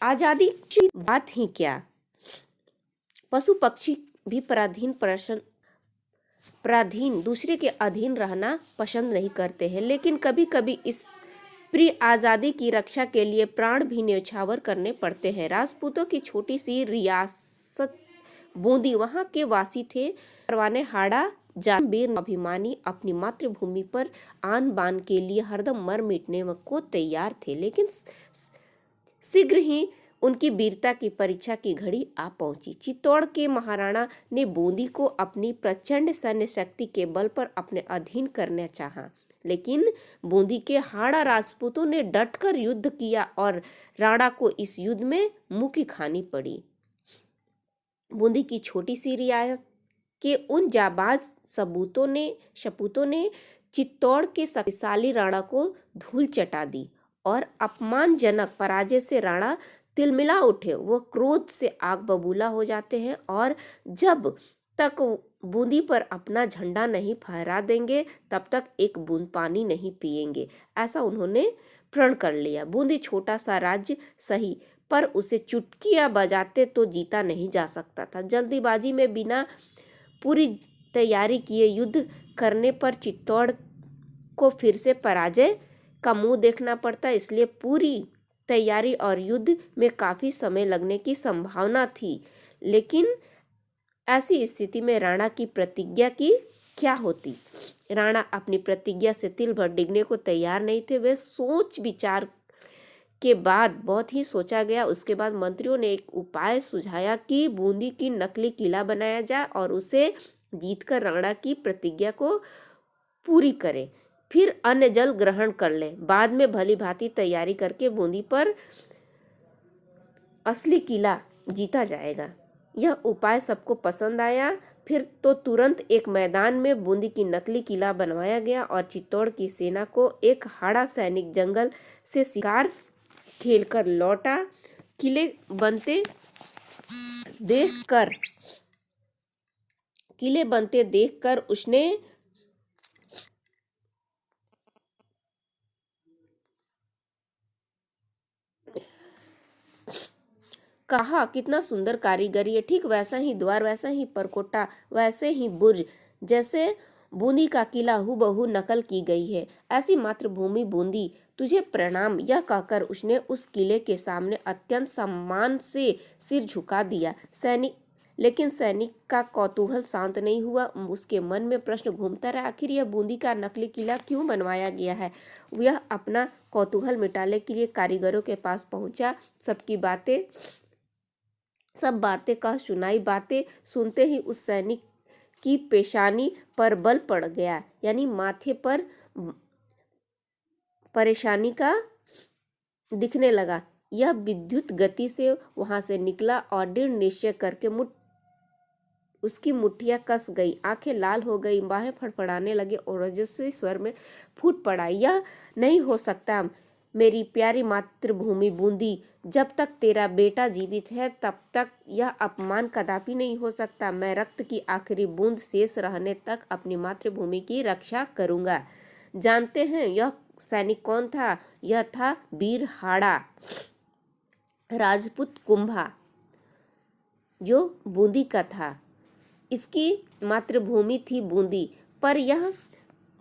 आजादी की बात ही क्या, पशु पक्षी भी पराधीन दूसरे के अधीन रहना पसंद नहीं करते हैं, लेकिन कभी कभी इस प्रिय आज़ादी की रक्षा के लिए प्राण भी न्यौछावर करने पड़ते हैं। राजपूतों की छोटी सी रियासत बूंदी, वहाँ के वासी थे परवाने हाड़ा वीर अभिमानी, अपनी मातृभूमि पर आन बान के लिए हरदम मर मिटने को तैयार थे, लेकिन शीघ्र ही उनकी वीरता की परीक्षा की घड़ी आ पहुंची। चित्तौड़ के महाराणा ने बूंदी को अपनी प्रचंड सैन्य शक्ति के बल पर अपने अधीन करना चाहा, लेकिन बूंदी के हाड़ा राजपूतों ने डटकर युद्ध किया और राणा को इस युद्ध में मुक्की खानी पड़ी। बूंदी की छोटी सी रियासत के उन जाबाज सपूतों ने चित्तौड़ के शक्तिशाली राणा को धूल चटा दी और अपमानजनक पराजय से राणा तिलमिला उठे। वो क्रोध से आग बबूला हो जाते हैं और जब तक बूंदी पर अपना झंडा नहीं फहरा देंगे तब तक एक बूंद पानी नहीं पिएंगे, ऐसा उन्होंने प्रण कर लिया। बूंदी छोटा सा राज्य सही, पर उसे चुटकियां बजाते तो जीता नहीं जा सकता था। जल्दीबाजी में बिना पूरी तैयारी किए युद्ध करने पर चित्तौड़ को फिर से पराजय का मुंह देखना पड़ता, इसलिए पूरी तैयारी और युद्ध में काफी समय लगने की संभावना थी। लेकिन ऐसी स्थिति में राणा की प्रतिज्ञा की क्या होती। राणा अपनी प्रतिज्ञा से तिल भर डिगने को तैयार नहीं थे। वे सोच विचार के बाद बहुत ही सोचा गया। उसके बाद मंत्रियों ने एक उपाय सुझाया कि बूंदी की नकली किला बनाया जाए और उसे जीतकर राणा की प्रतिज्ञा को पूरी करें, फिर अन्य जल ग्रहण कर ले। बाद में भली भांति तैयारी करके बूंदी पर असली किला जीता जाएगा। यह उपाय सबको पसंद आया। फिर तो तुरंत एक मैदान में बूंदी की नकली किला बनवाया गया और चित्तौड़ की सेना को एक हाड़ा सैनिक जंगल से शिकार खेलकर लौटा। किले बनते देखकर उसने कहा, कितना सुंदर कारीगरी है। ठीक वैसा ही द्वार, वैसा ही परकोटा, वैसे ही बुर्ज, जैसे बूंदी का किला हूबहू नकल की गई है। ऐसी मातृभूमि बूंदी, तुझे प्रणाम। यह कहकर उसने उस किले के सामने अत्यंत सम्मान से सिर झुका दिया। लेकिन सैनिक का कौतूहल शांत नहीं हुआ। उसके मन में प्रश्न घूमता रहा, आखिर यह बूंदी का नकली किला क्यों बनवाया गया है। यह अपना कौतूहल मिटाने के लिए कारीगरों के पास पहुंचा। सब बातें कह सुनाई। बातें सुनते ही उस सैनिक की पेशानी पर बल पड़ गया, यानी माथे पर परेशानी का दिखने लगा। यह विद्युत गति से वहां से निकला और दृढ़ निश्चय करके उसकी मुट्ठियां कस गई, आंखें लाल हो गई, बाहें फड़फड़ाने लगे और रजस्वी स्वर में फूट पड़ा, यह नहीं हो सकता मेरी प्यारी मातृभूमि बूंदी, जब तक तेरा बेटा जीवित है तब तक यह अपमान कदापि नहीं हो सकता। मैं रक्त की आखिरी बूंद शेष रहने तक अपनी मातृभूमि की रक्षा करूंगा। जानते हैं यह सैनिक कौन था? यह था वीर हाड़ा, राजपूत कुंभा, जो बूंदी का था। इसकी मातृभूमि थी बूंदी, पर यह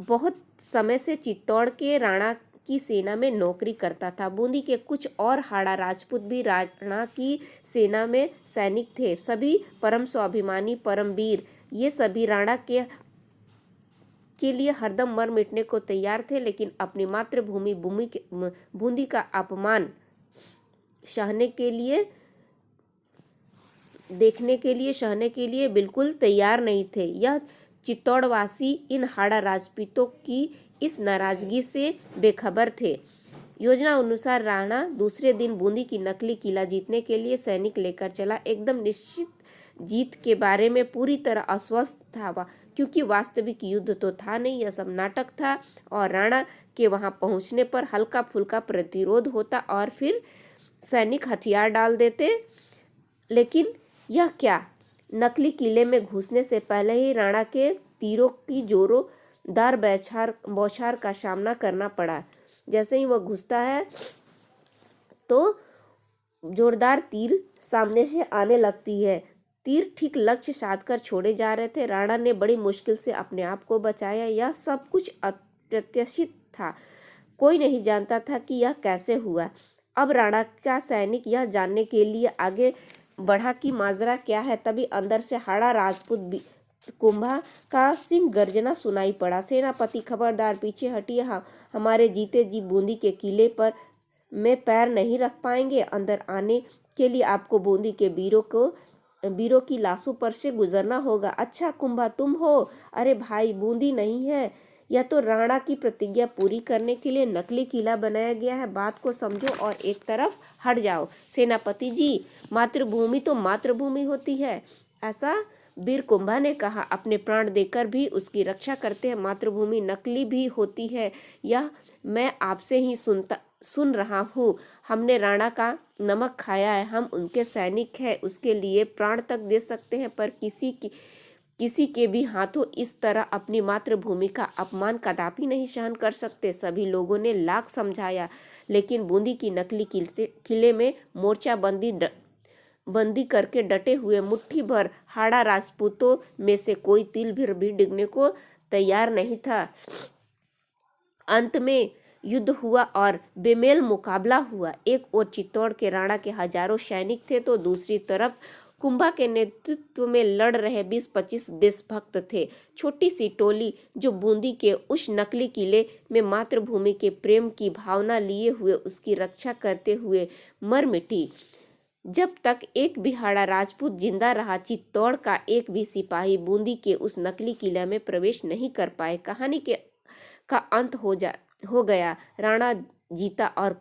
बहुत समय से चित्तौड़ के राणा की सेना में नौकरी करता था। बूंदी के कुछ और हाड़ा राजपूत भी राणा की सेना में सैनिक थे। सभी परम स्वाभिमानी, परम वीर। ये सभी राणा के लिए हरदम मर मिटने को तैयार थे, लेकिन अपनी मातृभूमि बूंदी का अपमान सहने के लिए बिल्कुल तैयार नहीं थे। यह चित्तौड़वासी इन हाड़ा राजपूतों की इस नाराजगी से बेखबर थे। योजना अनुसार राणा दूसरे दिन बूंदी की नकली किला जीतने के लिए सैनिक लेकर चला। एकदम निश्चित जीत के बारे में पूरी तरह अस्वस्थ था, क्योंकि वास्तविक युद्ध तो था नहीं, यह सब नाटक था। और राणा के वहां पहुंचने पर हल्का फुल्का प्रतिरोध होता और फिर सैनिक हथियार डाल देते। लेकिन यह क्या, नकली किले में घुसने से पहले ही राणा के तीरों की जोरोदार बौछार का सामना करना पड़ा। जैसे ही वह घुसता है तो जोरदार तीर सामने से आने लगती है। तीर ठीक लक्ष्य साध कर छोड़े जा रहे थे। राणा ने बड़ी मुश्किल से अपने आप को बचाया। यह सब कुछ अप्रत्याशित था। कोई नहीं जानता था कि यह कैसे हुआ। अब राणा का सैनिक यह जानने के लिए आगे बढ़ा कि माजरा क्या है। तभी अंदर से हाड़ा राजपूत कुंभा का सिंह गर्जना सुनाई पड़ा। सेनापति खबरदार, पीछे हटिए। हमारे जीते जी बूंदी के किले पर में पैर नहीं रख पाएंगे। अंदर आने के लिए आपको बूंदी के वीरों की लाशों पर से गुजरना होगा। अच्छा कुंभा, तुम हो? अरे भाई, बूंदी नहीं है, यह तो राणा की प्रतिज्ञा पूरी करने के लिए नकली किला बनाया गया है। बात को समझो और एक तरफ हट जाओ। सेनापति जी, मातृभूमि तो मातृभूमि होती है, ऐसा वीर कुंभा ने कहा। अपने प्राण देकर भी उसकी रक्षा करते हैं। मातृभूमि नकली भी होती है, यह मैं आपसे ही सुन रहा हूँ। हमने राणा का नमक खाया है, हम उनके सैनिक हैं, उसके लिए प्राण तक दे सकते हैं, पर किसी के भी हाथों इस तरह अपनी मातृभूमि का अपमान कदापि नहीं सहन कर सकते। सभी लोगों ने लाख समझाया, लेकिन बूंदी की नकली किले में मोर्चा बंदी करके डटे हुए मुट्ठी भर हाड़ा राजपूतों में से कोई तिल भर भी डिगने को तैयार नहीं था। अंत में युद्ध हुआ और बेमेल मुकाबला हुआ। एक ओर चित्तौड़ के राणा के हजारों सैनिक थे, तो दूसरी तरफ कुंभा के नेतृत्व में लड़ रहे 20-25 देशभक्त थे। छोटी सी टोली जो बूंदी के उस नकली किले में मातृभूमि के प्रेम की भावना लिए हुए उसकी रक्षा करते हुए मर मिटी। जब तक एक भी हाड़ा राजपूत जिंदा रहा, चित्तौड़ का एक भी सिपाही बूंदी के उस नकली किला में प्रवेश नहीं कर पाए। कहानी का अंत हो गया। राणा जीता और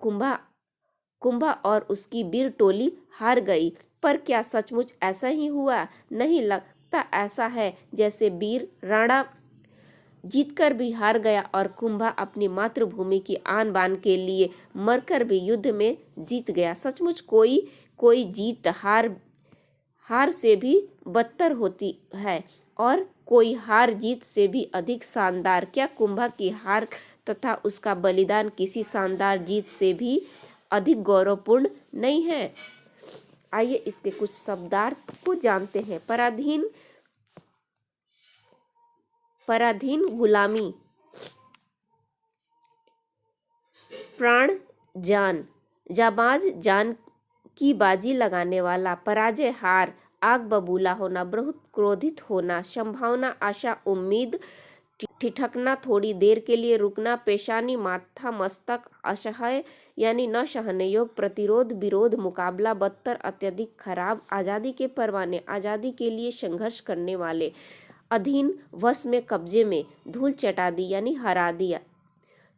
कुंभा और उसकी वीर टोली हार गई। पर क्या सचमुच ऐसा ही हुआ? नहीं, लगता ऐसा है जैसे वीर राणा जीतकर भी हार गया और कुंभा अपनी मातृभूमि की आन बान के लिए मरकर भी युद्ध में जीत गया। सचमुच कोई जीत हार से भी बदतर होती है और कोई हार जीत से भी अधिक शानदार। क्या कुंभा की हार तथा उसका बलिदान किसी शानदार जीत से भी अधिक गौरवपूर्ण नहीं है? आइए इसके कुछ शब्दार्थ को जानते हैं। पराधीन गुलामी, प्राण जान, जाबाज जान की बाजी लगाने वाला, पराजय हार, आग बबूला होना, बहुत क्रोधित होना, संभावना आशा उम्मीद, ठिठकना, थोड़ी देर के लिए रुकना, पेशानी माथा मस्तक, असहाय यानी न सहने योग्य, प्रतिरोध विरोध मुकाबला, बदतर अत्यधिक खराब, आज़ादी के परवाने, आज़ादी के लिए संघर्ष करने वाले, अधीन वश में कब्जे में, धूल चटा दी यानी हरा दिया,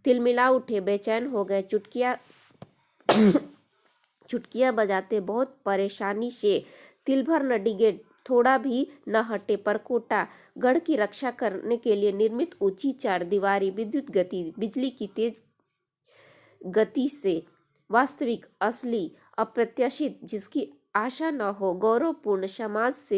तिलमिला उठे, बेचैन हो गए, चुटकियाँ बजाते बहुत परेशानी से, तिल भर न डिगे, थोड़ा भी न हटे, परकोटा, गढ़ की रक्षा करने के लिए निर्मित ऊंची चार दीवारी, विद्युत गति, बिजली की तेज गति से, वास्तविक, असली, अप्रत्याशित, जिसकी आशा न हो, गौरवपूर्ण, समाज से